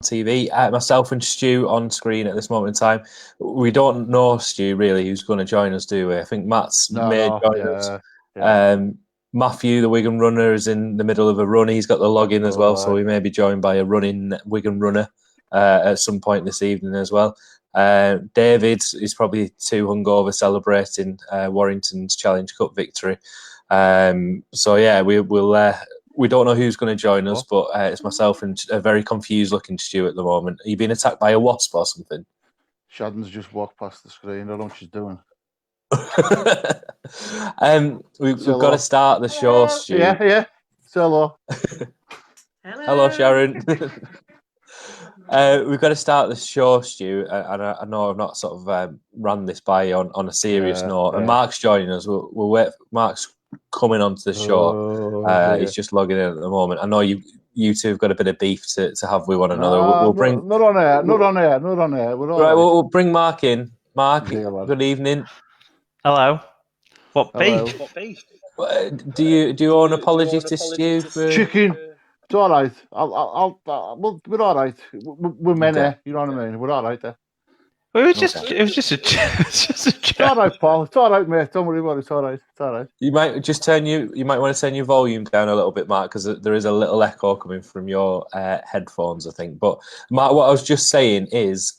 TV. Myself and Stu on screen at this moment in time. We don't know Stu really who's going to join us, do we? I think Matt's may join us. Matthew, the Wigan runner, is in the middle of a run. He's got the login as well, so we may be joined by a running Wigan runner at some point this evening as well. David is probably too hungover celebrating Warrington's Challenge Cup victory. So yeah, we don't know who's going to join us, but it's myself and a very confused-looking Stu at the moment. Are you being attacked by a wasp or something? Shadden's just walked past the screen. I don't know what she's doing. We've got to start the show, Stu. Yeah. Say hello. Hello, Sharon. We've got to start the show, Stu, and I know I've not sort of run this by you on a serious note. And Mark's joining us. We'll wait. Mark's coming onto the show. He's just logging in at the moment. I know you two have got a bit of beef to have with one another. We'll bring not on air. Right, we'll bring Mark in. Mark, good evening. Hello. What beef? Do you owe an apology to Stu for chicken? It's all right. We're all right. We're men here. You know what I mean? We're all right there. It was just a joke. It's all right, Paul. It's all right, mate. Don't worry about it. It's all right. It's all right. You might want to turn your volume down a little bit, Mark, because there is a little echo coming from your headphones, I think. But Mark, what I was just saying is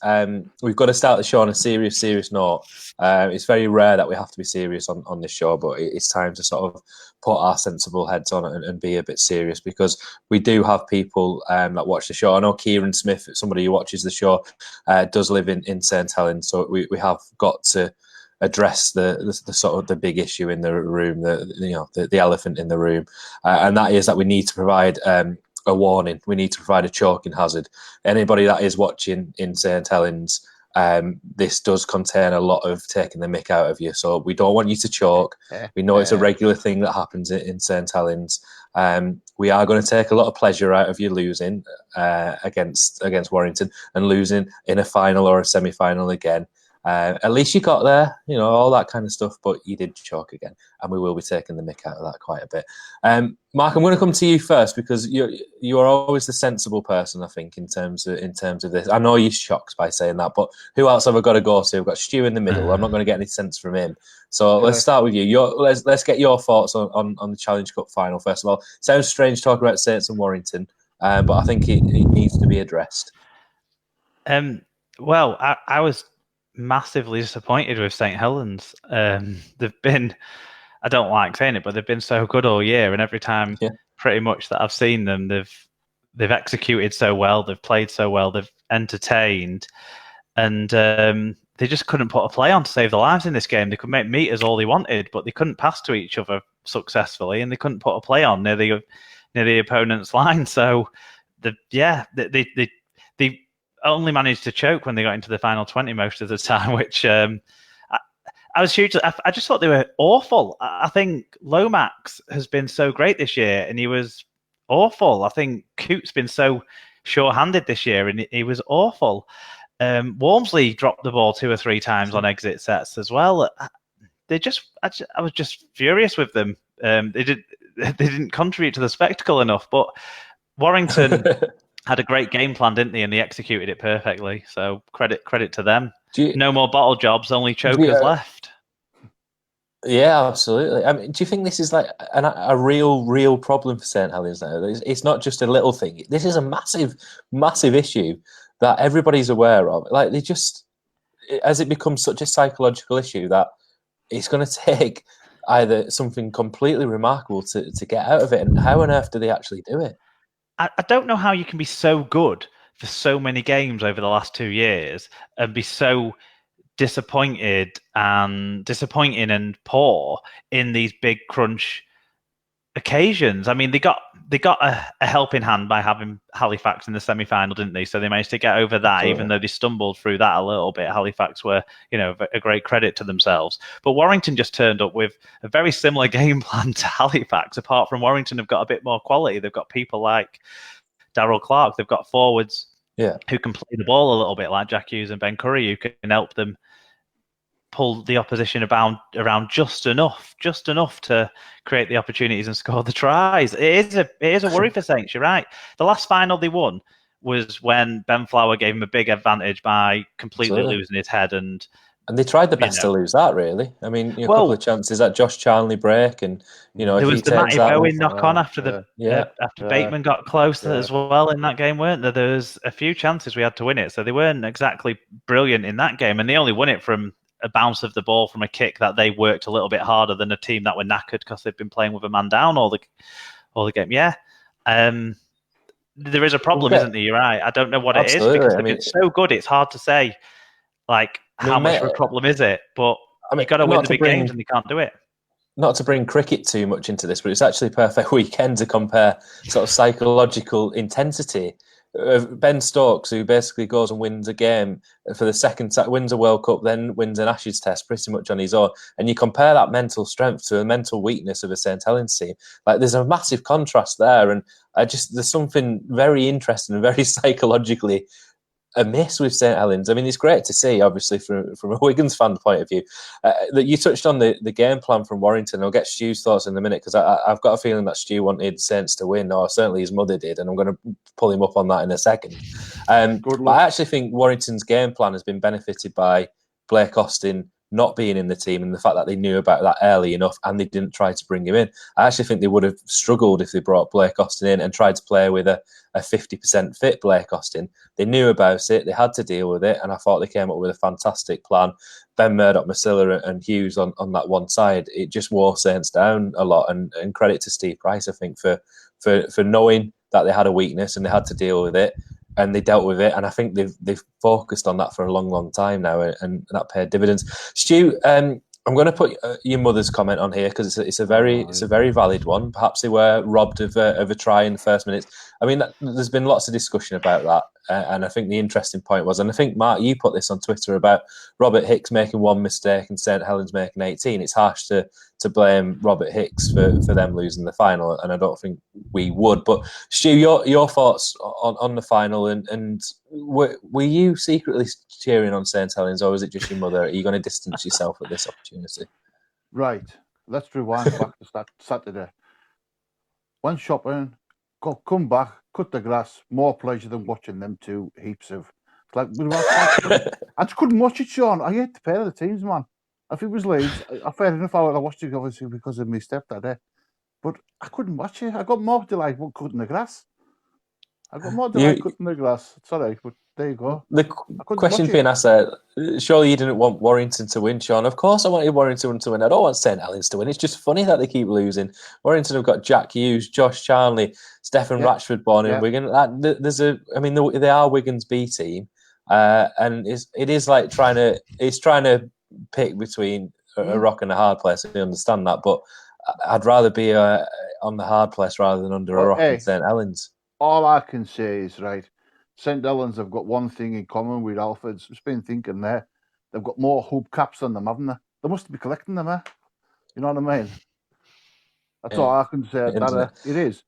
we've got to start the show on a serious note. It's very rare that we have to be serious on this show, but it's time to sort of put our sensible heads on it and be a bit serious, because we do have people that watch the show. I know Kieran Smith, somebody who watches the show, does live in St Helens, so we have got to address the sort of the big issue in the room, the elephant in the room, and that is that we need to provide a warning. We need to provide a choking hazard. Anybody that is watching in St Helens, this does contain a lot of taking the mick out of you, so we don't want you to choke. We know it's a regular thing that happens in St Helens. We are going to take a lot of pleasure out of you losing against Warrington and losing in a final or a semi-final again. At least you got there, all that kind of stuff, but you did choke again, and we will be taking the mick out of that quite a bit. Mark, I'm going to come to you first, because you are always the sensible person, I think, in terms of this. I know you're shocked by saying that, but who else have I got to go to? I've got Stu in the middle. I'm not going to get any sense from him. So let's start with you. Let's get your thoughts on the Challenge Cup final first of all. Sounds strange talking about Saints and Warrington, but I think it needs to be addressed. Well, I was massively disappointed with St Helens. They've been, I don't like saying it, but they've been so good all year, and every time pretty much that I've seen them, they've executed so well, they've played so well, they've entertained, and they just couldn't put a play on to save their lives in this game. They could make meters all they wanted, but they couldn't pass to each other successfully, and they couldn't put a play on near the opponent's line. So they only managed to choke when they got into the final 20 most of the time, which I was hugely... I just thought they were awful. I think Lomax has been so great this year, and he was awful. I think Coote's been so sure-handed this year, and he was awful. Walmsley dropped the ball 2 or 3 times on exit sets as well. I was just furious with them. They didn't contribute to the spectacle enough, but Warrington... had a great game plan, didn't they? And they executed it perfectly. So credit to them. No more bottle jobs, only chokers left. Yeah, absolutely. I mean, do you think this is like a real problem for St Helens now? It's not just a little thing. This is a massive issue that everybody's aware of. Like as it becomes such a psychological issue that it's going to take either something completely remarkable to get out of it. And how on earth do they actually do it? I don't know how you can be so good for so many games over the last 2 years and be so disappointing and poor in these big crunch occasions. I mean, they got a helping hand by having Halifax in the semi-final, didn't they? So they managed to get over that, even though they stumbled through that a little bit. Halifax were, a great credit to themselves. But Warrington just turned up with a very similar game plan to Halifax, apart from Warrington have got a bit more quality. They've got people like Darryl Clark. They've got forwards who can play the ball a little bit, like Jack Hughes and Ben Curry, who can help them pull the opposition around just enough to create the opportunities and score the tries. It is a worry for Saints. You're right. The last final they won was when Ben Flower gave him a big advantage by completely losing his head. And they tried the best to lose that, really. I mean, a couple of chances, that Josh Charnley break, and, there if was he the takes Matty that... Bowen knock-on after after Bateman got close as well in that game, weren't there? There was a few chances we had to win it, so they weren't exactly brilliant in that game, and they only won it from a bounce of the ball from a kick that they worked a little bit harder than a team that were knackered because they've been playing with a man down all the game. Yeah. There is a problem, isn't there? You're right. I don't know what it is, because they've been so good. It's hard to say, how much of a problem is it? But you've got to win the big games, and they can't do it. Not to bring cricket too much into this, but it's actually a perfect weekend to compare sort of psychological intensity of Ben Stokes, who basically goes and wins a game for the second time, wins a World Cup, then wins an Ashes test pretty much on his own. And you compare that mental strength to a mental weakness of a St Helens team. There's a massive contrast there. And there's something very interesting and very psychologically amiss with St Helens. I mean, it's great to see, obviously, from a Wigan's fan point of view, that you touched on the game plan from Warrington. I'll get Stu's thoughts in a minute, because I've got a feeling that Stu wanted Saints to win, or certainly his mother did, and I'm going to pull him up on that in a second. But I actually think Warrington's game plan has been benefited by Blake Austin not being in the team, and the fact that they knew about that early enough and they didn't try to bring him in. I actually think they would have struggled if they brought Blake Austin in and tried to play with a 50% fit Blake Austin. They knew about it, they had to deal with it, and I thought they came up with a fantastic plan. Ben Murdoch, Masilla and Hughes on that one side, it just wore Saints down a lot, and credit to Steve Price, I think, for knowing that they had a weakness and they had to deal with it. And they dealt with it, and I think they've focused on that for a long, long time now, and that paid dividends. Stu, I'm going to put your mother's comment on here, because it's a very valid one. Perhaps they were robbed of a try in the first minutes. I mean, there's been lots of discussion about that, and I think the interesting point was, and I think, Mark, you put this on Twitter about Robert Hicks making one mistake and St Helens making 18. It's harsh to blame Robert Hicks for them losing the final, and I don't think we would. But Stu, your thoughts on the final, and were you secretly cheering on St Helens, or was it just your mother? Are you going to distance yourself at this opportunity? Right, let's rewind back to Saturday. Went shopping, come back, cut the grass. More pleasure than watching them two heaps of. It's like I just couldn't watch it, Sean. I hate the pair of the teams, man. If it was Leeds, fair enough. I watched it obviously because of my stepdad, but I couldn't watch it. I got more delight cutting the grass. Cutting the grass. Sorry, but there you go. The question being asked there, surely you didn't want Warrington to win, Sean. Of course I wanted Warrington to win. I don't want St Helens to win. It's just funny that they keep losing. Warrington have got Jack Hughes, Josh Charnley, Stephen Ratchford born in Wigan. They are Wigan's B team, and it is like trying to pick between a rock and a hard place. I understand that, but I'd rather be on the hard place rather than under a rock in St Helens. All I can say is, right, St Helens have got one thing in common with Alfred's. I've been thinking there. They've got more hoop caps than them, haven't they? They must be collecting them, You know what I mean? That's all I can say. It is.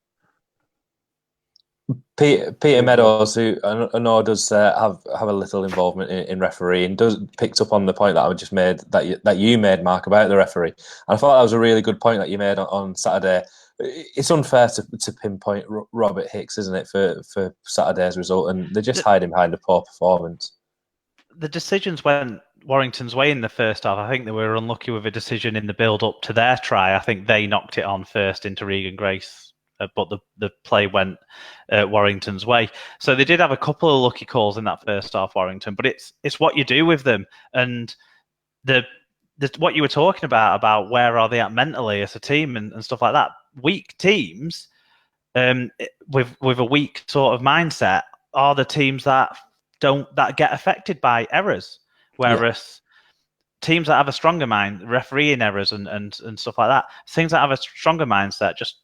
Peter Meadows, who I know does have a little involvement in refereeing, picked up on the point that I just made, that you made, Mark, about the referee. And I thought that was a really good point that you made on Saturday. It's unfair to pinpoint Robert Hicks, isn't it, for Saturday's result, and they're just hiding behind a poor performance. The decisions went Warrington's way in the first half. I think they were unlucky with a decision in the build-up to their try. I think they knocked it on first into Regan Grace, but the play went Warrington's way. So they did have a couple of lucky calls in that first half, Warrington, but it's what you do with them. And what you were talking about where are they at mentally as a team and stuff like that. Weak teams with a weak sort of mindset are the teams that get affected by errors, whereas teams that have a stronger mind, refereeing errors and stuff like that, things that have a stronger mindset just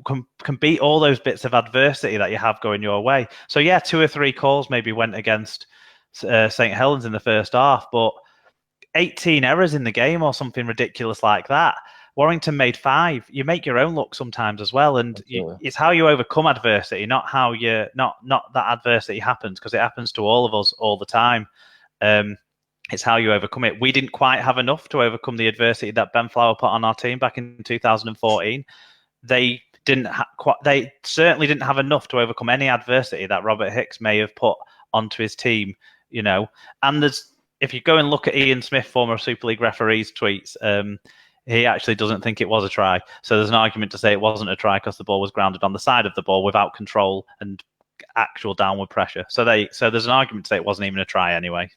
can beat all those bits of adversity that you have going your way. So 2 or 3 calls maybe went against St Helens in the first half, but 18 errors in the game or something ridiculous like that. Warrington made 5. You make your own luck sometimes as well, and it's how you overcome adversity, not how not that adversity happens, because it happens to all of us all the time. It's how you overcome it. We didn't quite have enough to overcome the adversity that Ben Flower put on our team back in 2014. They they certainly didn't have enough to overcome any adversity that Robert Hicks may have put onto his team, and if you go and look at Ian Smith, former Super League referee's tweets, he actually doesn't think it was a try. So there's an argument to say it wasn't a try because the ball was grounded on the side of the ball without control and actual downward pressure. So there's an argument to say it wasn't even a try anyway.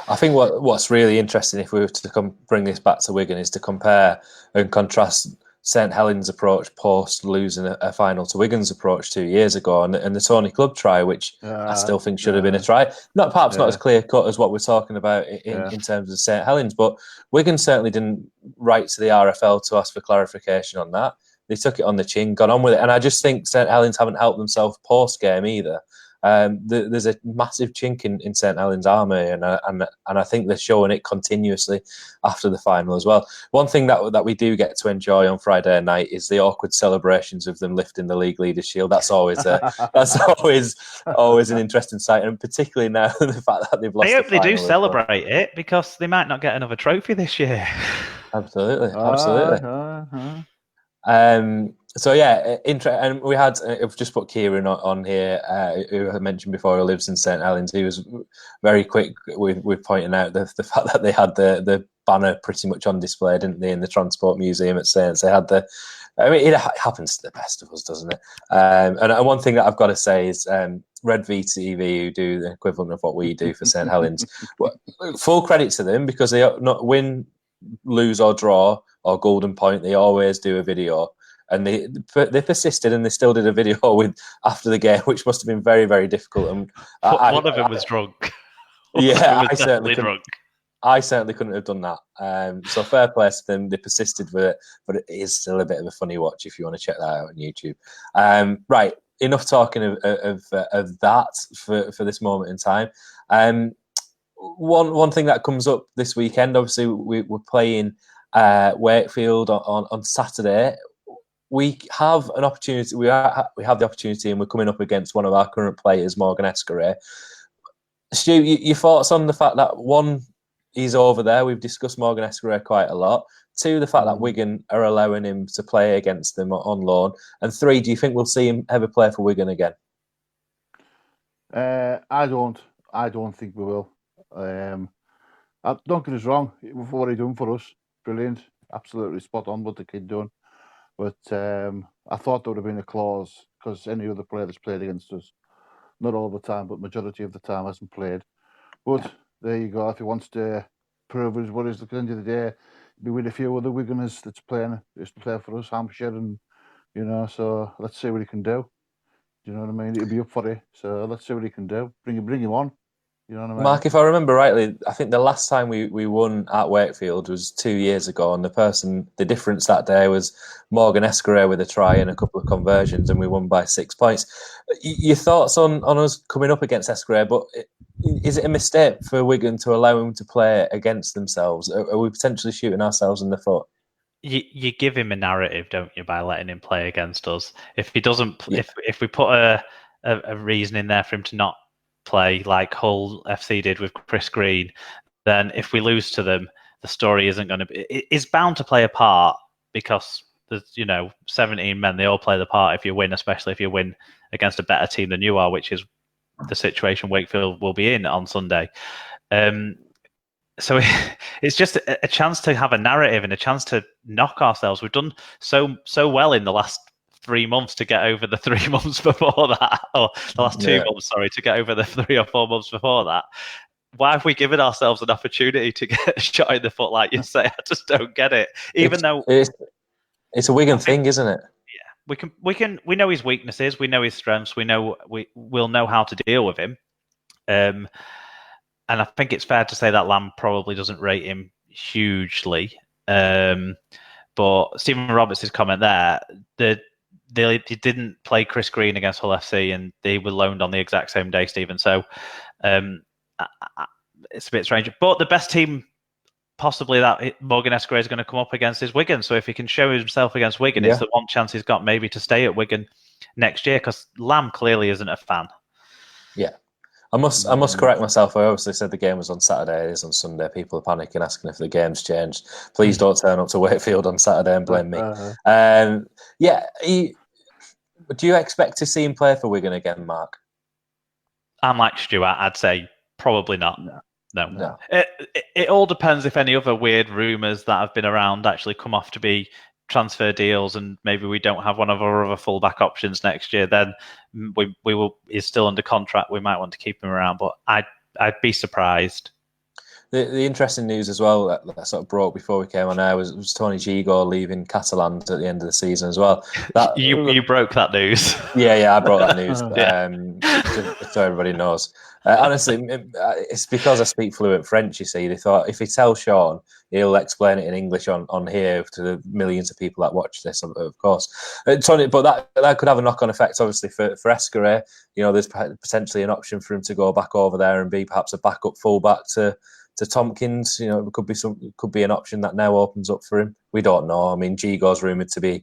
I think what's really interesting, if we were to bring this back to Wigan, is to compare and contrast St Helens' approach post losing a final to Wigan's approach 2 years ago, and the Tony Clubb try, which I still think should have been a try. Not as clear cut as what we're talking about in terms of St Helens, but Wigan certainly didn't write to the RFL to ask for clarification on that. They took it on the chin, got on with it, and I just think St Helens haven't helped themselves post game either. There's a massive chink in St Helens' army, and I think they're showing it continuously after the final as well. One thing that we do get to enjoy on Friday night is the awkward celebrations of them lifting the League Leaders Shield. That's always always an interesting sight, and particularly now the fact that they've lost. I hope the they do final celebrate it, because they might not get another trophy this year. Absolutely. So yeah, and we had. I've just put Kieran on here, who I mentioned before, who lives in St Helens. He was very quick with pointing out the fact that they had the banner pretty much on display, didn't they, in the Transport Museum at Saints? They had it happens to the best of us, doesn't it? And one thing that I've got to say is Red VTV, who do the equivalent of what we do for St Helens, full credit to them, because they not win, lose or draw or golden point, they always do a video. And they persisted, and they still did a video after the game, which must have been very, very difficult. And one of them was drunk. Yeah, I certainly couldn't have done that. So fair play to them. They persisted with it, but it is still a bit of a funny watch if you want to check that out on YouTube. Right, enough talking of that for this moment in time. One thing that comes up this weekend, obviously, we're playing Wakefield on Saturday. We have an opportunity. We have the opportunity, and we're coming up against one of our current players, Morgan Escaré. Stu, your thoughts on the fact that, one, he's over there. We've discussed Morgan Escaré quite a lot. Two, the fact that Wigan are allowing him to play against them on loan. And three, do you think we'll see him ever play for Wigan again? I don't think we will. Don't get us wrong. For what he's done for us, brilliant, absolutely spot on what the kid done. But I thought there would have been a clause, because any other player that's played against us, not all the time, but majority of the time, hasn't played. But there you go. If he wants to prove what is at the end of the day, be with a few other Wiganers that's playing, used to play for us, Hampshire, and so let's see what he can do. Do you know what I mean? He'll be up for it. So let's see what he can do. Bring him on. You know what I mean? Mark, if I remember rightly, I think the last time we won at Wakefield was 2 years ago, and the difference that day was Morgan Escaré with a try and a couple of conversions, and we won by 6 points. Your thoughts on us coming up against Escaré, but is it a mistake for Wigan to allow him to play against themselves? Are we potentially shooting ourselves in the foot? You give him a narrative, don't you, by letting him play against us? If he doesn't, if we put a reason in there for him to not play, like Hull FC did with Chris Green, then if we lose to them, the story isn't going to be. It's bound to play a part, because there's 17 men. They all play the part if you win, especially if you win against a better team than you are, which is the situation Wakefield will be in on Sunday. So it's just a chance to have a narrative and a chance to knock ourselves. We've done so well in the last 3 months to get over the 3 months before that, or the last 2 months, sorry, to get over the 3 or 4 months before that. Why have we given ourselves an opportunity to get a shot in the foot, like you say? I just don't get it. It's a Wigan thing, isn't it? Yeah, we know his weaknesses, we know his strengths, we'll know how to deal with him. And I think it's fair to say that Lamb probably doesn't rate him hugely. But Stephen Roberts' comment there, they didn't play Chris Green against Hull FC, and they were loaned on the exact same day, Stephen. So it's a bit strange. But the best team possibly that Morgan Escaré is going to come up against is Wigan. So if he can show himself against Wigan, it's the one chance he's got maybe to stay at Wigan next year, because Lamb clearly isn't a fan. Yeah. I must correct myself. I obviously said the game was on Saturday. It is on Sunday. People are panicking, asking if the game's changed. Please don't turn up to Wakefield on Saturday and blame me. Do you expect to see him play for Wigan again, Mark? I'm like Stuart. I'd say probably not. No. It all depends if any other weird rumours that have been around actually come off to be transfer deals, and maybe we don't have one of our other fullback options next year. Then we will. He's still under contract. We might want to keep him around, but I'd be surprised. The interesting news as well that sort of broke before we came on air was Tony Gigo leaving Catalan at the end of the season as well. That you broke that news. Yeah, I broke that news. So everybody knows. Honestly, it's because I speak fluent French. You see, they thought if he tells Sean, he'll explain it in English on here to the millions of people that watch this. Of course, Tony, but that could have a knock-on effect, obviously, for Escaré. There's potentially an option for him to go back over there and be perhaps a backup fullback to Tompkins. It could be an option that now opens up for him. We don't know. I mean, Gigo's rumoured to be.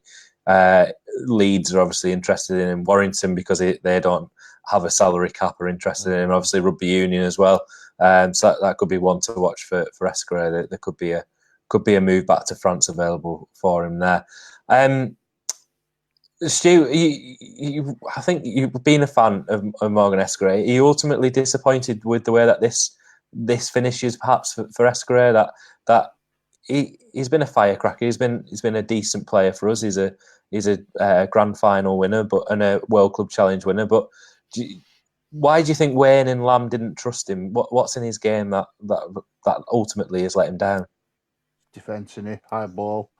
Leeds are obviously interested in him. Warrington, because they don't have a salary cap, are interested in him. Obviously, Rugby Union as well. So that could be one to watch for Escaré. There could be a move back to France available for him there. Stu, I think you've been a fan of Morgan Escaré. Are you ultimately disappointed with the way that this finishes, perhaps for Escaré? That he's been a firecracker. He's been a decent player for us. He's a grand final winner, and a World Club Challenge winner. But why do you think Wayne and Lamb didn't trust him? What's in his game that ultimately has let him down? Defence, in it, high ball.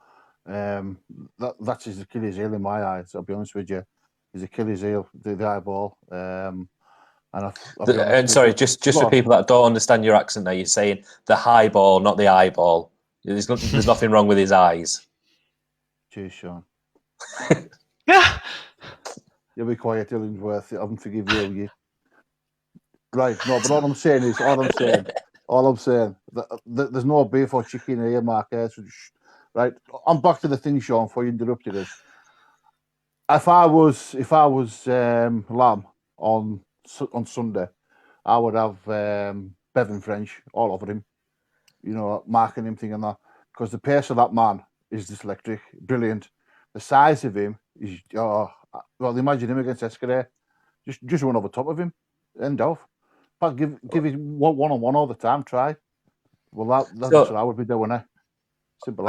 That's his Achilles heel in my eyes. I'll be honest with you. His Achilles heel, the high ball. And sorry, just for people that don't understand your accent, there, you're saying the high ball, not the eyeball. There's nothing wrong with his eyes. Cheers, Sean. Yeah. You'll be quiet, Illingworth. I haven't forgive you. Right, no, but all I'm saying, there's no beef or chicken here, Mark. Right, I'm back to the thing, Sean, before you interrupted us. If I was Lamb on Sunday, I would have Bevan French all over him, marking him, thing and that, because the pace of that man is just electric, brilliant. The size of him is, well, imagine him against Escaré, just run over top of him, end off. But give him one-on-one all the time, try. Well, that's what I would be doing, eh? Simple.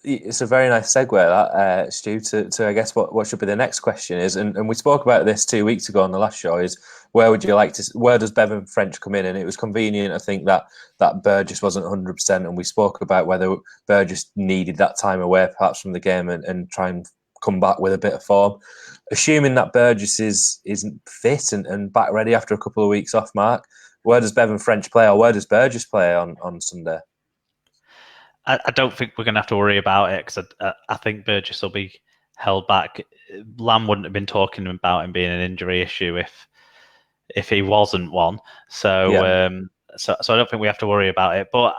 It's a very nice segue, that, Stu, to I guess what should be the next question is, and we spoke about this 2 weeks ago on the last show, is where does Bevan French come in? And it was convenient, I think, that Burgess wasn't 100%, and we spoke about whether Burgess needed that time away perhaps from the game and try and come back with a bit of form. Assuming that Burgess isn't fit and back ready after a couple of weeks off, Mark, where does Bevan French play, or where does Burgess play on Sunday? I don't think we're going to have to worry about it, because I think Burgess will be held back. Lamb wouldn't have been talking about him being an injury issue if he wasn't one. So, yeah. So I don't think we have to worry about it. But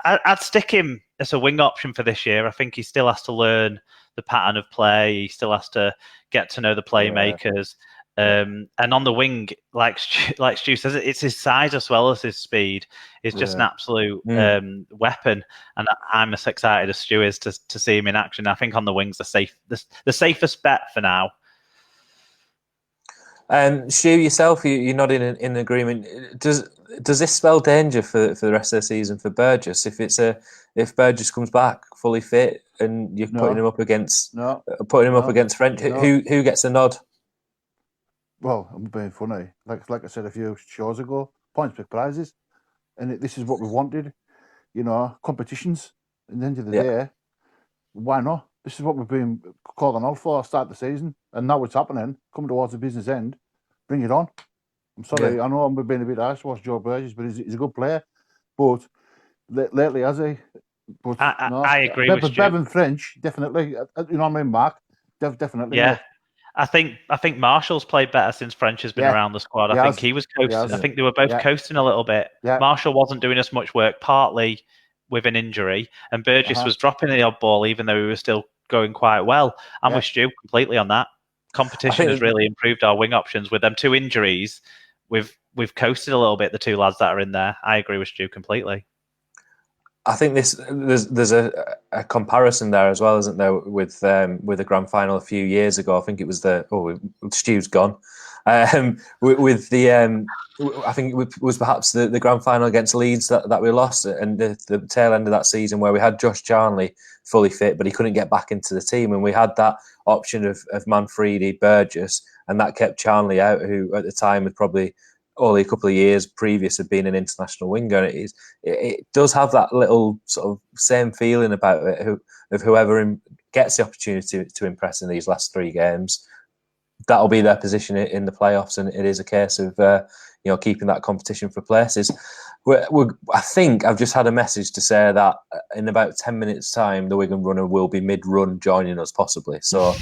I'd stick him as a wing option for this year. I think he still has to learn the pattern of play. He still has to get to know the playmakers. Yeah. And on the wing, like Stu says, it's his size as well as his speed. It's just an absolute weapon, and I'm as excited as Stu is to see him in action. I think on the wing's the safest bet for now. Stu, yourself, you're not in agreement. Does this spell danger for the rest of the season for Burgess if Burgess comes back fully fit and you're putting him up against French? Who gets the nod? Well, I'm being funny. Like I said a few shows ago, points pick prizes, and this is what we wanted. Competitions. At the end of the day, why not? This is what we've been calling out for. Start the season, and now it's happening. Coming towards the business end, bring it on. I'm sorry, I know I'm being a bit harsh towards Joe Burgess, but he's a good player. But lately, has he? But I agree with you. Bevan French, definitely. You know what I mean, Mark? Definitely. Yeah. I think Marshall's played better since French has been around the squad. I think he was coasting. I think they were both coasting a little bit. Yeah. Marshall wasn't doing as much work, partly with an injury, and Burgess was dropping the odd ball, even though he was still going quite well. I'm with Stu completely on that. Competition has really improved our wing options. With them 2 injuries, we've coasted a little bit, the 2 lads that are in there. I agree with Stu completely. I think there's a comparison there as well, isn't there, with the grand final a few years ago? I think it was Stu's gone. With the I think it was perhaps the grand final against Leeds that we lost, and the tail end of that season where we had Josh Charnley fully fit, but he couldn't get back into the team, and we had that option of Manfredi, Burgess, and that kept Charnley out, who at the time had probably only a couple of years previous had been an international winger. It does have that little sort of same feeling about it of whoever gets the opportunity to impress in these last 3 games. That'll be their position in the playoffs, and it is a case of keeping that competition for places. I think I've just had a message to say that in about 10 minutes' time, the Wigan runner will be mid-run joining us, possibly. So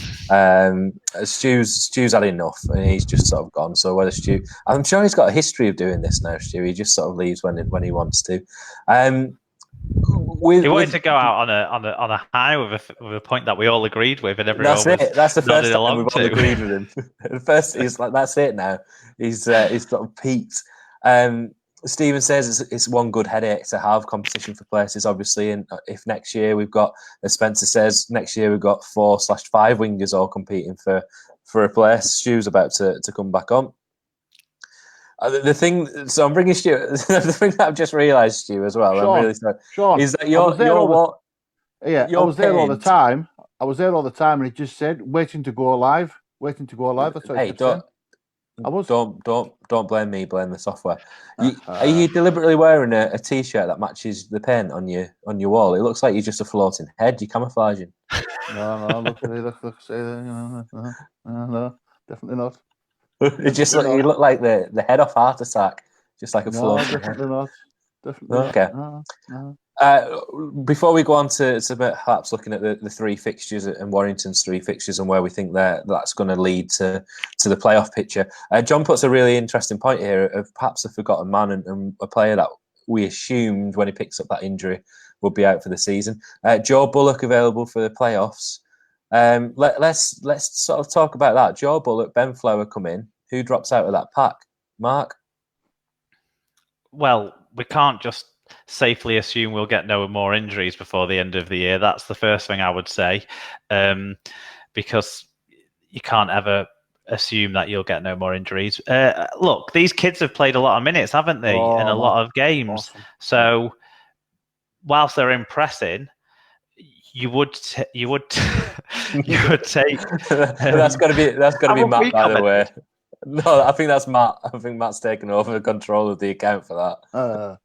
Stu's had enough, and he's just sort of gone. So whether Stu, I'm sure he's got a history of doing this now. Stu, he just sort of leaves when he wants to. He wanted to go out on a high with a point that we all agreed with, and everyone That's the first time we've all agreed with him. First, he's like, that's it now. He's sort of peaked. Stephen says it's one good headache to have, competition for places, obviously. And if next year we've got, as Spencer says, next year we've got 4/5 wingers all competing for a place. Stu's about to come back on. The thing, so I'm bringing Stu. The thing that I've just realised, Stu, as well. Sean, I'm really sorry. Sean, is that you're what? Yeah, I was there all the time. And he just said, waiting to go live. That's what he said. Don't blame me. Blame the software. Are you deliberately wearing a t-shirt that matches the paint on your wall? It looks like you're just a floating head. You're camouflaging. No, look, no, definitely not. It just you look like the head off Heart Attack, just like a floating head. Definitely not. Definitely. Okay. No. Before we go on to perhaps looking at the 3 fixtures and Warrington's 3 fixtures and where we think that's going to lead to the playoff picture, John puts a really interesting point here of perhaps a forgotten man and a player that we assumed when he picks up that injury would be out for the season. Joe Bullock available for the playoffs. Let's sort of talk about that. Joe Bullock, Ben Flower come in. Who drops out of that pack? Mark? Well, we can't just safely assume we'll get no more injuries before the end of the year. That's the first thing I would say, because you can't ever assume that you'll get no more injuries. Look, these kids have played a lot of minutes, haven't they, in a lot of games. Awesome. So whilst they're impressing, you would take. That's got to be Matt, by the way. No, I think that's Matt. I think Matt's taken over control of the account for that.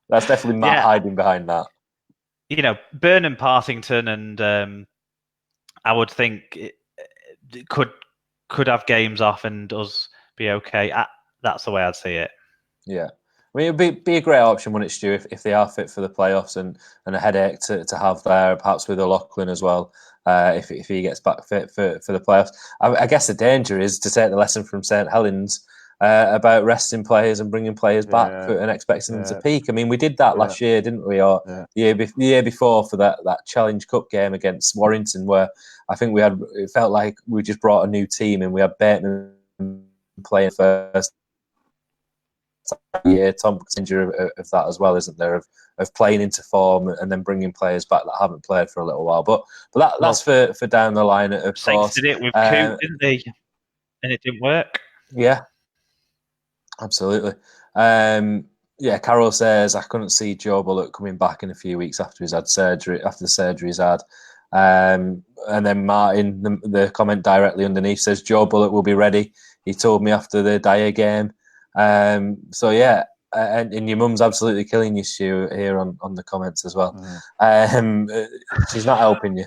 That's definitely Matt hiding behind that. Burnham, Partington, and I would think it could have games off and us be okay. That's the way I'd see it. Yeah. I mean, it'd be a great option, wouldn't it, Stu, if they are fit for the playoffs and a headache to have there, perhaps with O'Loughlin as well, if he gets back fit for the playoffs. I guess the danger is to take the lesson from St Helens about resting players and bringing players back and expecting them to peak. I mean, we did that last year, didn't we? Or the year before for that Challenge Cup game against Warrington, where I think it felt like we just brought a new team and we had Bateman playing first. Yeah, Tom injury of that as well, isn't there? Of playing into form and then bringing players back that haven't played for a little while. But that's for down the line. Of Saints did it with Coop, didn't they? And it didn't work. Yeah, absolutely. Carol says I couldn't see Joe Bullock coming back in a few weeks after he's had surgery. After the surgery he's had. And then Martin, the comment directly underneath says Joe Bullock will be ready. He told me after the Dyer game. And your mum's absolutely killing you, Stu, here on the comments as well. She's not helping you.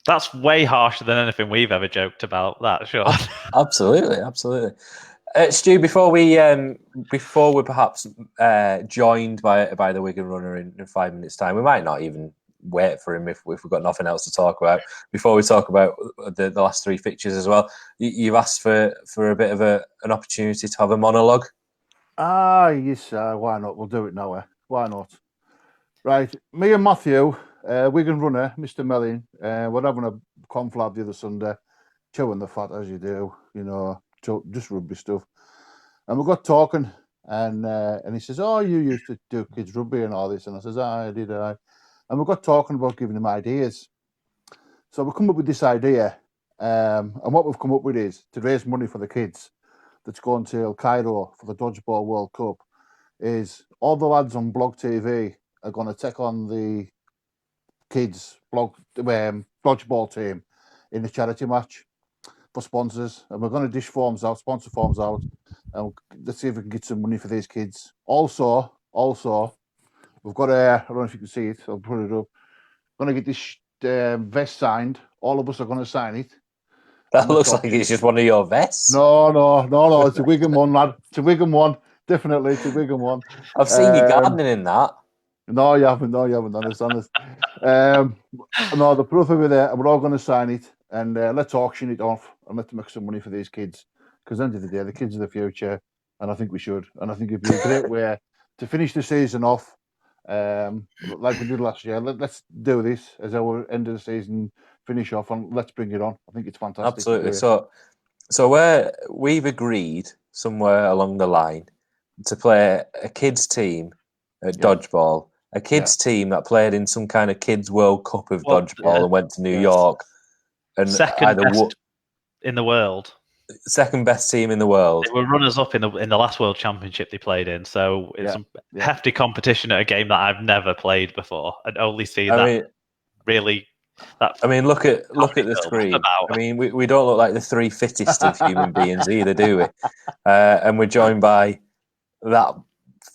That's way harsher than anything we've ever joked about. That sure. Absolutely. Stu, before we're perhaps joined by the Wigan runner in 5 minutes' time, we might not even wait for him if we've got nothing else to talk about. Before we talk about the last 3 fixtures as well, you've asked for a bit of an opportunity to have a monologue. Yes, why not? We'll do it now. Why not? Right, me and Matthew, Wigan runner, Mr. Melling, we're having a conflab the other Sunday, chewing the fat as you do, just rugby stuff. And we got talking, And he says, "Oh, you used to do kids rugby and all this," and I says, "I did." And we got talking about giving him ideas. So we come up with this idea, and what we've come up with is to raise money for the kids that's going to El Cairo for the Dodgeball World Cup. Is all the lads on Blog TV are going to take on the kids dodgeball team in the charity match for sponsors, and we're going to dish sponsor forms out, and let's see if we can get some money for these kids. Also, we've got I don't know if you can see it. I'll put it up. Going to get this vest signed. All of us are going to sign it. That looks like it's just one of your vests. No. It's a Wigan one, lad. It's a Wigan one. Definitely, it's a Wigan one. I've seen you gardening in that. No, you haven't. Honest. No, the proof of it there, and we're all going to sign it, and let's auction it off and let's make some money for these kids. Because at the end of the day, the kids are the future, and I think we should. And I think it'd be a great way to finish the season off, like we did last year. Let's do this as our end of the season finish off, and let's bring it on. I think it's fantastic. Absolutely. So we've agreed somewhere along the line to play a kids team at Dodgeball, a kids team that played in some kind of kids World Cup of Dodgeball and went to New York, and second best in the world. Second best team in the world. They were runners up in the last World Championship they played in, so it's some hefty competition at a game that I've never played before and only see really. I mean, look at the screen. I mean, we don't look like the three fittest of human beings either, do we? And we're joined by that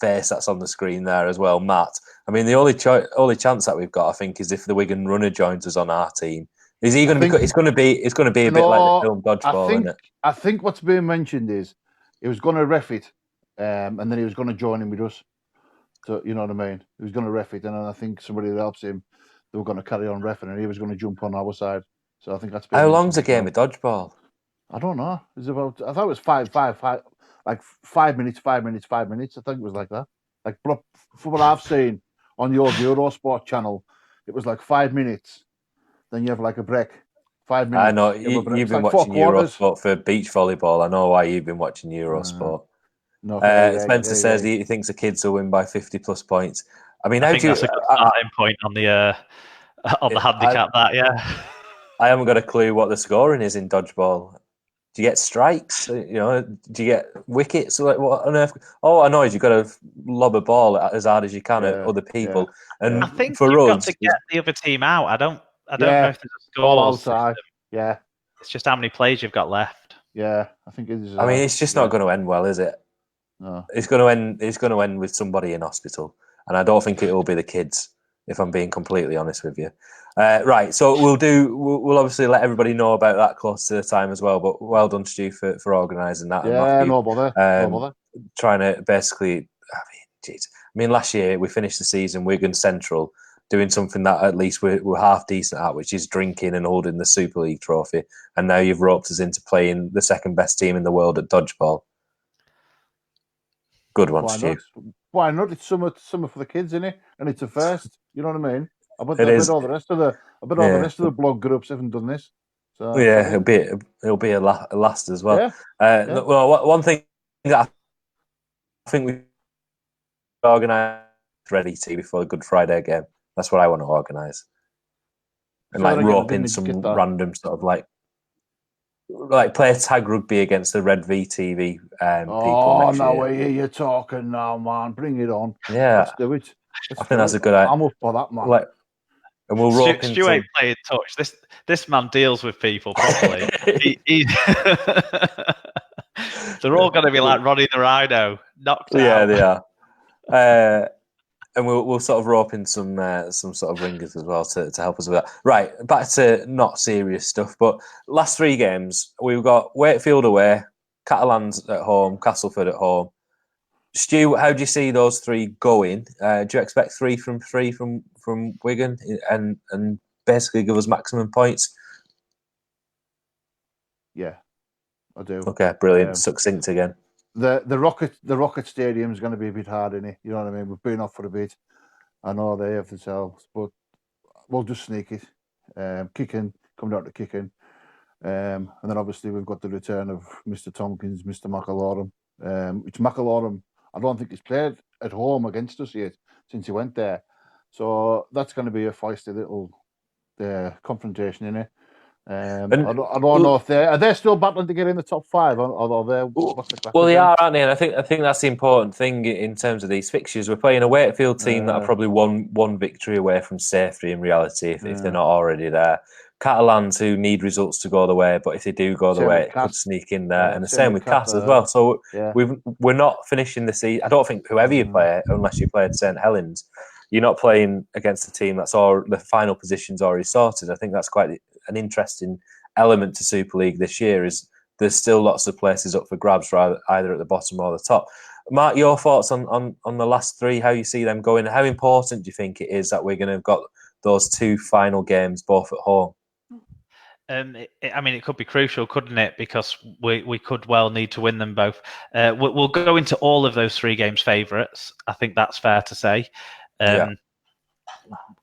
face that's on the screen there as well, Matt. I mean, the only chance that we've got, I think, is if the Wigan runner joins us on our team. Is he going to be? It's going to be a bit like the film Dodgeball, isn't it? I think what's being mentioned is he was going to ref it, and then he was going to join in with us. So you know what I mean? He was going to ref it, and then I think somebody that helps him, they were going to carry on reffing, and he was going to jump on our side. So I think that's. How long's a game of Dodgeball? I don't know. It's about. I thought it was five, like 5 minutes. I think it was like that. Like from what I've seen on the old Eurosport channel, it was like 5 minutes. Then you have like a break. 5 minutes. I know you've been watching Eurosport for beach volleyball. I know why you've been watching Eurosport. Spencer says he thinks the kids will win by 50+ points. I mean, that's a good starting point on the handicap. I haven't got a clue what the scoring is in Dodgeball. Do you get strikes? Do you get wickets? Like what on earth? All I know is you've got to lob a ball as hard as you can at other people. And I think for you've us, got to get the other team out. I don't know if there's a score system. Yeah, it's just how many plays you've got left. Yeah, I think it is. I mean, it's just not going to end well, is it? No, it's going to end. It's going to end with somebody in hospital, and I don't think it will be the kids. If I'm being completely honest with you. Right, so we'll obviously let everybody know about that close to the time as well, but well done, Stu, for organising that. Yeah, no bother. Trying to basically, I mean, last year we finished the season Wigan Central doing something that at least we're half decent at, which is drinking and holding the Super League trophy, and now you've roped us into playing the second best team in the world at Dodgeball. Good one, Stu. Why not? It's summer for the kids, isn't it? And it's a first. You know what I mean? I bet all the rest of the blog groups haven't done this. So yeah, it'll be a last as well. Well, one thing that I think we organise ready to before the Good Friday game. That's what I want to organise, and rope in some random sort of like play tag rugby against the Red VTV people. Oh no, way you're talking now, man! Bring it on. Yeah, let's do it. I think that's a good idea. I'm up for that, man. And we'll rope into... Stu ain't playing touch. This man deals with people properly. They're all going to be like Ronnie the Rhino, knocked out. Yeah, they are. And we'll sort of rope in some sort of ringers as well to help us with that. Right, back to not serious stuff, but last 3 games we've got Wakefield away, Catalans at home, Castleford at home. Stu, how do you see those 3 going? Do you expect 3 from Wigan and basically give us maximum points? Yeah, I do. Okay, brilliant. Succinct again. The Rocket Stadium is going to be a bit hard, isn't it? You know what I mean? We've been off for a bit. I know they have themselves, but we'll just sneak it. Kicking, come down to kicking. And then obviously we've got the return of Mr. Tompkins, Mr. McAlorum. Which McAlorum, I don't think he's played at home against us yet since he went there. So that's going to be a feisty little confrontation, isn't it? I don't know if they're still battling to get in the top 5, or they're what's the crack well, they with them? are, aren't they? And I think that's the important thing in terms of these fixtures. We're playing a Wakefield team that are probably one victory away from safety in reality if they're not already there. Catalans who need results to go the way, but if they do go the way, it could sneak in there. And the same with Cass as well. So we're not finishing the season. I don't think whoever you play, unless you play at St Helens, you're not playing against a team that's all the final position's already sorted. I think that's quite an interesting element to Super League this year. Is there's still lots of places up for grabs, either at the bottom or the top. Mark, your thoughts on the last 3? How you see them going? How important do you think it is that we're going to have got those 2 final games both at home? It could be crucial, couldn't it? Because we could well need to win them both. We'll go into all of those 3 games favourites. I think that's fair to say.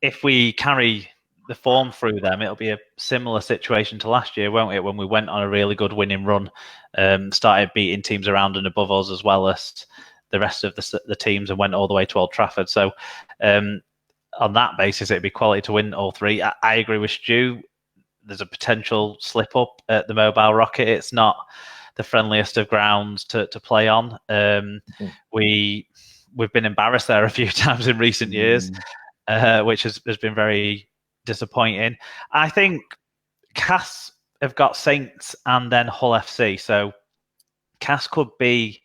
If we carry the form through them, it'll be a similar situation to last year, won't it? When we went on a really good winning run, started beating teams around and above us as well as the rest of the teams, and went all the way to Old Trafford. So on that basis, it'd be quality to win all 3. I agree with Stu. There's a potential slip up at the Mobile Rocket. It's not the friendliest of grounds to play on. We've been embarrassed there a few times in recent years, which has been very disappointing. I think Cass have got Saints and then Hull FC, so Cass could be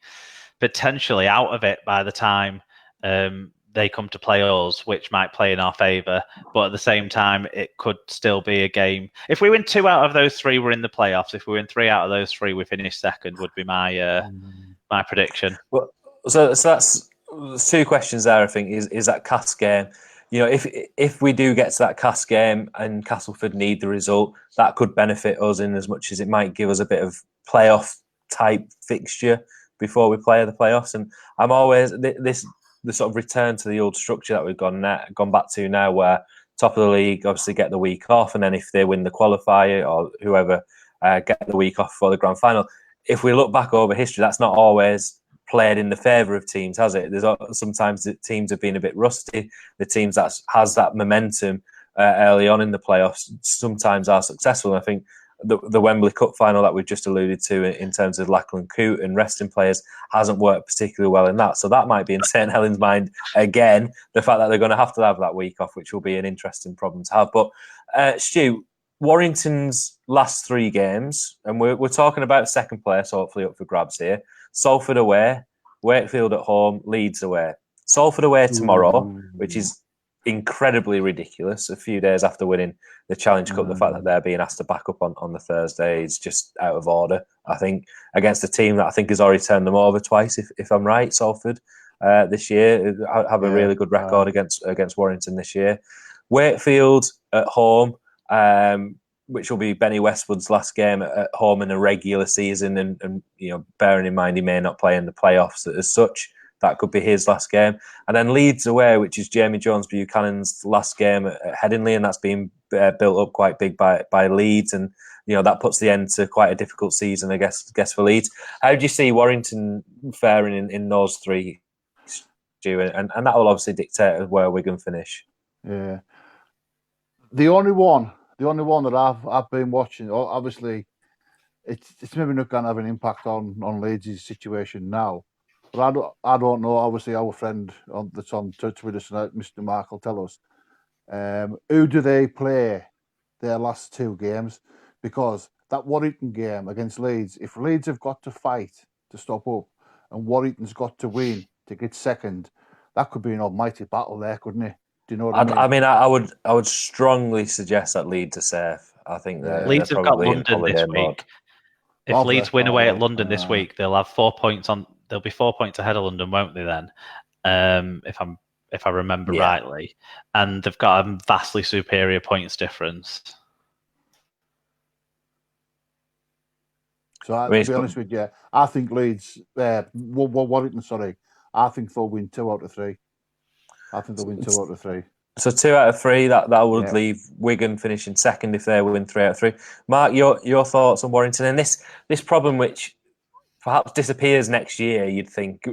potentially out of it by the time they come to play us, which might play in our favour. But at the same time, it could still be a game. If we win 2 out of those 3, we're in the playoffs. If we win 3 out of those 3, we finish second. Would be my my prediction. Well, so that's 2 questions there. I think is that Cass game. You know, if we do get to that Cass game and Castleford need the result, that could benefit us in as much as it might give us a bit of playoff type fixture before we play the playoffs. And I'm always the sort of return to the old structure that we've gone back to now, where top of the league obviously get the week off, and then if they win the qualifier or whoever get the week off for the grand final. If we look back over history, that's not always played in the favour of teams, has it? There's sometimes the teams have been a bit rusty. The teams that has that momentum early on in the playoffs sometimes are successful. And I think the Wembley Cup final that we've just alluded to in terms of Lachlan Coote and resting players hasn't worked particularly well in that. So that might be in St Helens' mind again, the fact that they're going to have that week off, which will be an interesting problem to have. But Stu, Warrington's last 3 games, and we're talking about second place, hopefully up for grabs here. Salford away, Wakefield at home, Leeds away. Salford away tomorrow, which is incredibly ridiculous. A few days after winning the Challenge Cup, the fact that they're being asked to back up on the Thursday is just out of order. I think against a team that I think has already turned them over twice, if I'm right, Salford this year have a really good record against Warrington this year. Wakefield at home, which will be Benny Westwood's last game at home in a regular season, and you know, bearing in mind he may not play in the playoffs as such, that could be his last game. And then Leeds away, which is Jamie Jones-Buchanan's last game at Headingley, and that's been built up quite big by Leeds, and you know that puts the end to quite a difficult season, I guess for Leeds. How do you see Warrington faring in those 3, Stu? And that will obviously dictate where Wigan finish. Yeah, the only one that I've been watching, obviously, it's maybe not going to have an impact on Leeds' situation now. But I don't know. Obviously, our friend that's on Twitter tonight, Mr. Mark, will tell us. Who do they play their last 2 games? Because that Warrington game against Leeds, if Leeds have got to fight to stop up and Warrington's got to win to get second, that could be an almighty battle there, couldn't it? Do you know what I mean? I would strongly suggest that Leeds are safe. I think Leeds have got London this week. If Leeds win away at London this week, they'll have 4 points on. They'll be 4 points ahead of London, won't they? Then, if I remember rightly, and they've got a vastly superior points difference. So to be honest with you, I think Leeds, Warrington, I think they'll win 2 out of 3. I think they'll win 2 out of 3. So 2 out of 3, that would leave Wigan finishing second if they win 3 out of 3. Mark, your thoughts on Warrington and this problem, which perhaps disappears next year, you'd think,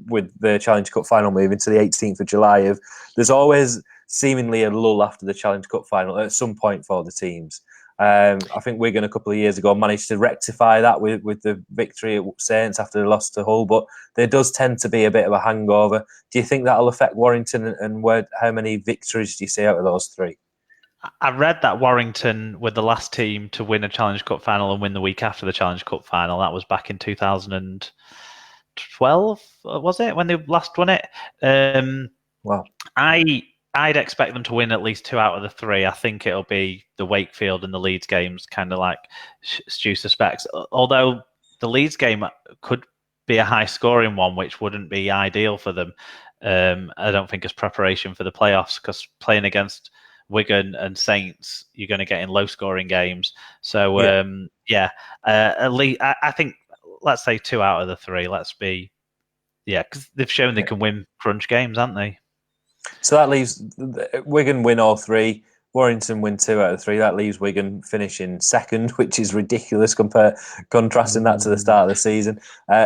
with the Challenge Cup final moving to the 18th of July. There's always seemingly a lull after the Challenge Cup final at some point for the teams. I think Wigan a couple of years ago managed to rectify that with the victory at Saints after they lost to Hull, but there does tend to be a bit of a hangover. Do you think that'll affect Warrington, and how many victories do you see out of those three? I read that Warrington were the last team to win a Challenge Cup final and win the week after the Challenge Cup final. That was back in 2012, was it, when they last won it? Wow. I'd expect them to win at least 2 out of the 3. I think it'll be the Wakefield and the Leeds games, kind of like Stu suspects. Although the Leeds game could be a high-scoring one, which wouldn't be ideal for them. I don't think as preparation for the playoffs, because playing against Wigan and Saints, you're going to get in low-scoring games. So, at least I think, let's say 2 out of the 3. Because they've shown they can win crunch games, haven't they? So that leaves Wigan win all 3, Warrington win 2 out of 3. That leaves Wigan finishing second, which is ridiculous contrasting that to the start of the season.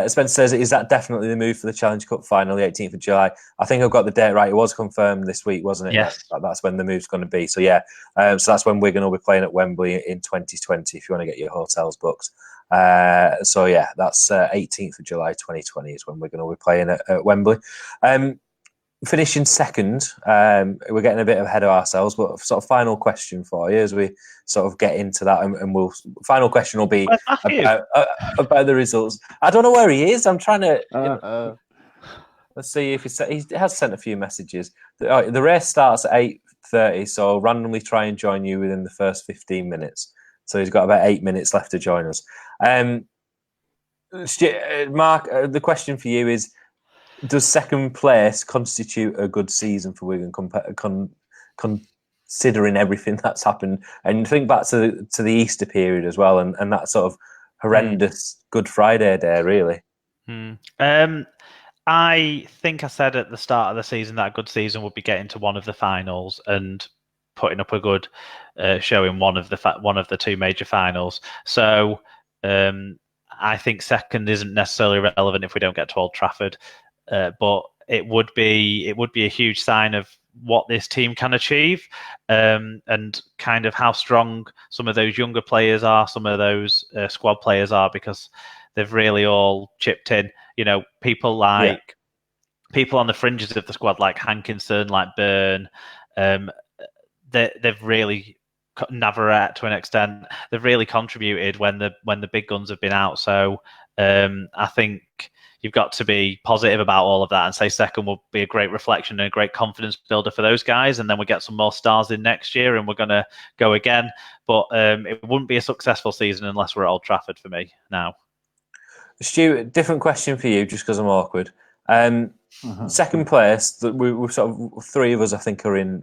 Spencer says, is that definitely the move for the Challenge Cup final, the 18th of July? I think I've got the date right. It was confirmed this week, wasn't it? Yes. That's when the move's going to be. So, yeah. So that's when Wigan will be playing at Wembley in 2020, if you want to get your hotels booked. That's 18th of July 2020 is when Wigan will be playing at Wembley. Finishing second, we're getting a bit ahead of ourselves, but sort of final question for you as we sort of get into that, and final question will be about the results. I don't know where he is. I'm trying to let's see if he has sent a few messages. The race starts at 8:30, so I'll randomly try and join you within the first 15 minutes. So he's got about 8 minutes left to join us. Mark, the question for you is, does second place constitute a good season for Wigan, considering everything that's happened? And think back to the Easter period as well, and that sort of horrendous Good Friday day, really. I think I said at the start of the season that a good season would be getting to one of the finals and putting up a good showing one of the 2 major finals. So I think second isn't necessarily relevant if we don't get to Old Trafford. But it would be a huge sign of what this team can achieve, and kind of how strong some of those younger players are, some of those squad players are, because they've really all chipped in. You know, people on the fringes of the squad, like Hankinson, like Byrne, they've really, Navarrete to an extent, they've really contributed when the big guns have been out. So I think you've got to be positive about all of that and say second will be a great reflection and a great confidence builder for those guys. And then we get some more stars in next year and we're going to go again. But it wouldn't be a successful season unless we're at Old Trafford for me now. Stu, different question for you, just because I'm awkward. Second place, we sort of 3 of us, I think, are in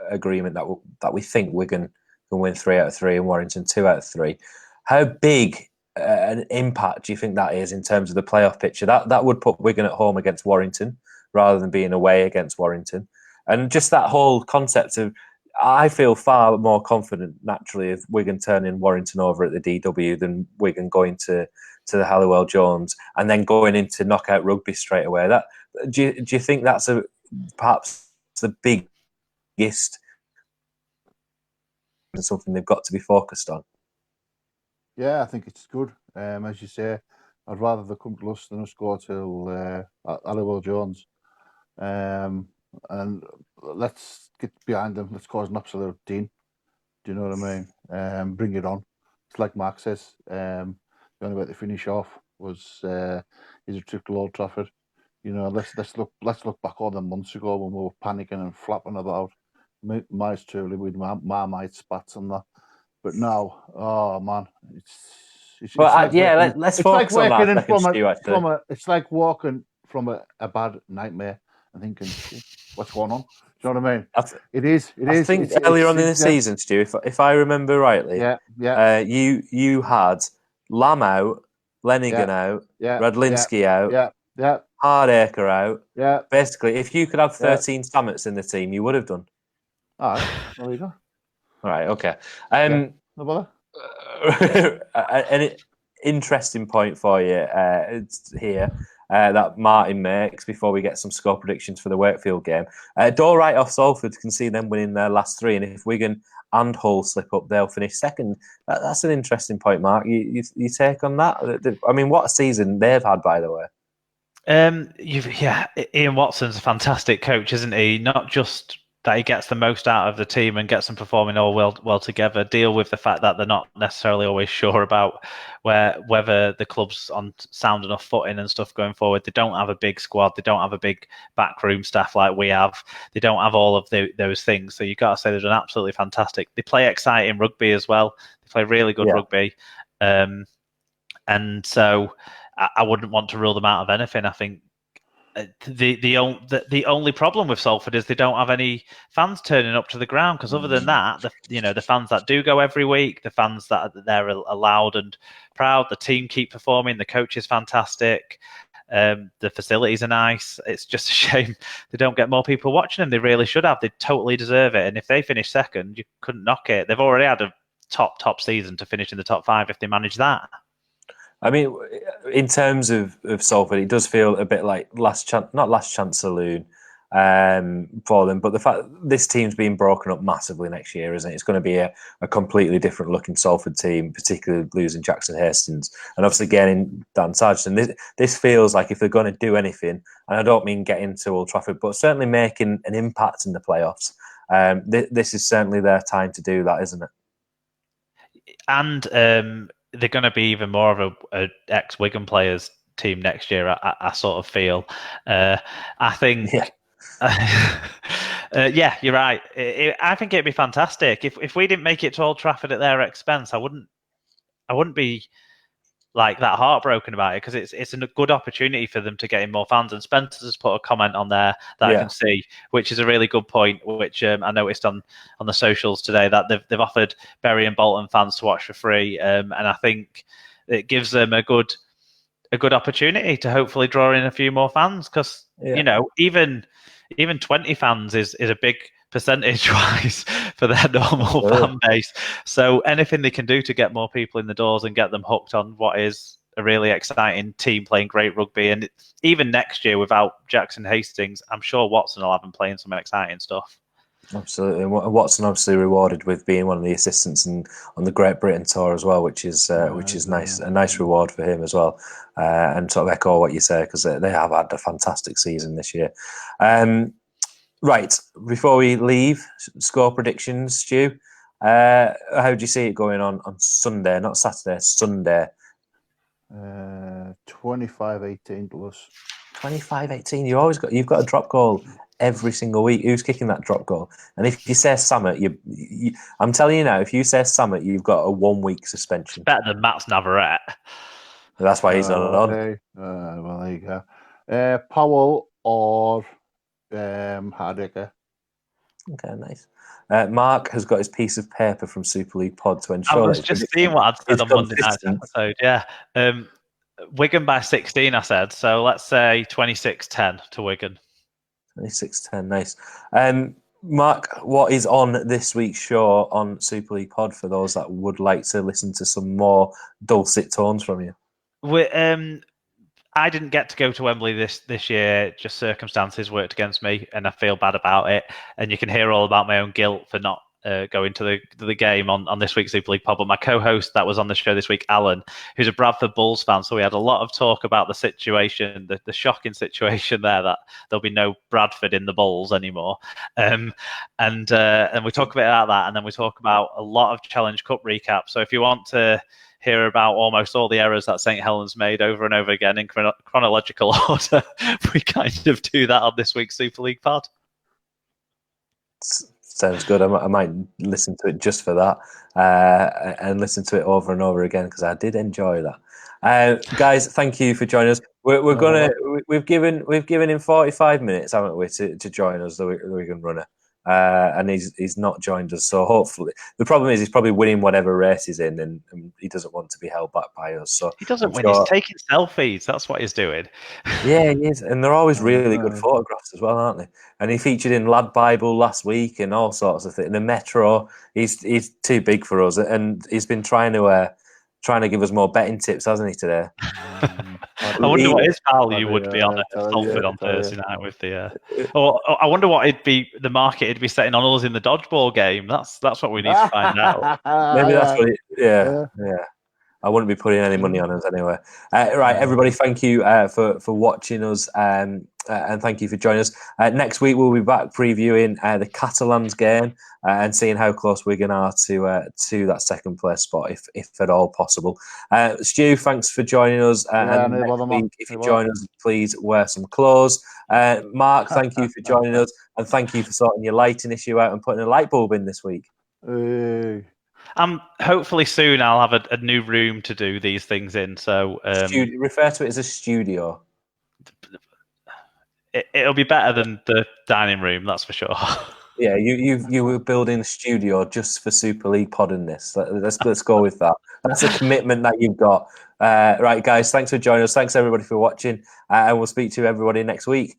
agreement that we think Wigan can win 3 out of 3 and Warrington 2 out of 3. How big an impact do you think that is in terms of the playoff picture? That would put Wigan at home against Warrington rather than being away against Warrington, and just that whole concept of, I feel far more confident naturally of Wigan turning Warrington over at the DW than Wigan going to the Halliwell Jones and then going into knockout rugby straight away. That do you think that's perhaps the biggest and something they've got to be focused on? Yeah, I think it's good. As you say, I'd rather they come to us than us go to Halliwell Jones. And let's get behind them. Let's cause an absolute din. Do you know what I mean? Bring it on. It's like Mark says. The only way to finish off was his trip to Old Trafford. You know, let's look back all the months ago when we were panicking and flapping about. Mine's truly with Marmite spats and that. But now, oh man, it's like let's focus on that. It's like walking from a bad nightmare and thinking, what's going on? Do you know what I mean? It is. I think earlier on in the season, Stu, if I remember rightly, you had Lamb out, Lenigan out, Radlinski out, Hardacre out. Yeah. Basically, if you could have 13 Stammets in the team, you would have done. All right, there you go. All right, okay. No bother. And interesting point for you it's here that Martin makes before we get some score predictions for the Wakefield game. Door right off Salford can see them winning their last 3, and if Wigan and Hull slip up, they'll finish second. That's an interesting point, Mark. You take on that? I mean, what a season they've had, by the way. Ian Watson's a fantastic coach, isn't he? Not just that he gets the most out of the team and gets them performing all well together, deal with the fact that they're not necessarily always sure about whether the club's on sound enough footing and stuff going forward. They don't have a big squad. They don't have a big backroom staff like we have. They don't have all of those things. So you've got to say they're doing absolutely fantastic. They play exciting rugby as well. They play really good rugby. And so I wouldn't want to rule them out of anything. I think the only problem with Salford is they don't have any fans turning up to the ground, because other than that, the fans that do go every week, the fans that they're loud and proud, the team keep performing, the coach is fantastic, the facilities are nice. It's just a shame they don't get more people watching them. They really should have. They totally deserve it. And if they finish second, you couldn't knock it. They've already had a top season to finish in the top 5 if they manage that. I mean, in terms of Salford, it does feel a bit like not last chance saloon for them, but the fact this team's being broken up massively next year, isn't it? It's going to be a completely different looking Salford team, particularly losing Jackson Hastings and obviously getting Dan Sargent. This feels like if they're going to do anything, and I don't mean get into Old Trafford, but certainly making an impact in the playoffs, this is certainly their time to do that, isn't it? And they're going to be even more of a ex-Wigan players team next year, I sort of feel. I think... Yeah. You're right. I think it'd be fantastic. If we didn't make it to Old Trafford at their expense, I wouldn't be like that heartbroken about it, because it's a good opportunity for them to get in more fans. And Spencer's put a comment on there that I can see, which is a really good point, which I noticed on the socials today, that they've offered Bury and Bolton fans to watch for free, and I think it gives them a good opportunity to hopefully draw in a few more fans, because even 20 fans is a big percentage-wise for their normal fan base. So anything they can do to get more people in the doors and get them hooked on what is a really exciting team playing great rugby. And even next year, without Jackson Hastings, I'm sure Watson will have them playing some exciting stuff. Absolutely. And Watson obviously rewarded with being one of the assistants on the Great Britain tour as well, which is nice, a nice reward for him as well. And sort of echo what you say, because they have had a fantastic season this year. Right, before we leave, score predictions, Stu. How do you see it going on Sunday, not Saturday, Sunday? 25-18 to us. 25-18. You've got a drop goal every single week. Who's kicking that drop goal? And if you say Samet, I'm telling you now, if you say Samet, you've got a 1 week suspension. Better than Matt's Navarrete. That's why he's not on. Okay. Well, there you go. Powell or Hardiker. Okay, nice. Mark has got his piece of paper from Super League Pod to ensure. I was just seeing what I'd said on Monday night's episode. Yeah, Wigan by 16. I said so. Let's say 26-10 to Wigan. 26-10, nice. Mark, what is on this week's show on Super League Pod for those that would like to listen to some more dulcet tones from you? I didn't get to go to Wembley this year. Just circumstances worked against me, and I feel bad about it. And you can hear all about my own guilt for not going to the game on this week's Super League Pod. But my co-host that was on the show this week, Alan, who's a Bradford Bulls fan, so we had a lot of talk about the situation, the shocking situation there, that there'll be no Bradford in the Bulls anymore. And we talk a bit about that, and then we talk about a lot of Challenge Cup recap. So if you want to hear about almost all the errors that St Helens made over and over again in chronological order, we kind of do that on this week's Super League Pod. Sounds good. I might listen to it just for that, and listen to it over and over again, because I did enjoy that. Guys, thank you for joining us. We've given him 45 minutes, haven't we, to join us, the Wigan runner. And he's not joined us, so hopefully the problem is he's probably winning whatever race he's in, and he doesn't want to be held back by us. So he doesn't win. He's taking selfies. That's what he's doing. Yeah, he is, and they're always really good photographs as well, aren't they? And he featured in Lad Bible last week and all sorts of things. In the Metro, he's too big for us, and he's been trying to trying to give us more betting tips, hasn't he, today? I wonder what his value would be on Salford on Thursday night with the. Or I wonder what the market it'd be setting on us in the dodgeball game. That's what we need to find out. Maybe that's what. Yeah. I wouldn't be putting any money on us anyway. Right, everybody, thank you for watching us, and thank you for joining us. Next week we'll be back previewing the Catalans game and seeing how close Wigan are to that second place spot, if at all possible. Stu, thanks for joining us. And next week, if you join us, please wear some clothes. Mark, thank you for joining us, and thank you for sorting your lighting issue out and putting a light bulb in this week. Hopefully soon I'll have a new room to do these things in. So refer to it as a studio. It'll be better than the dining room, that's for sure. Yeah, you were building a studio just for Super League podding this. Let's go with that. That's a commitment that you've got. Right, guys, thanks for joining us. Thanks everybody for watching, and we'll speak to everybody next week.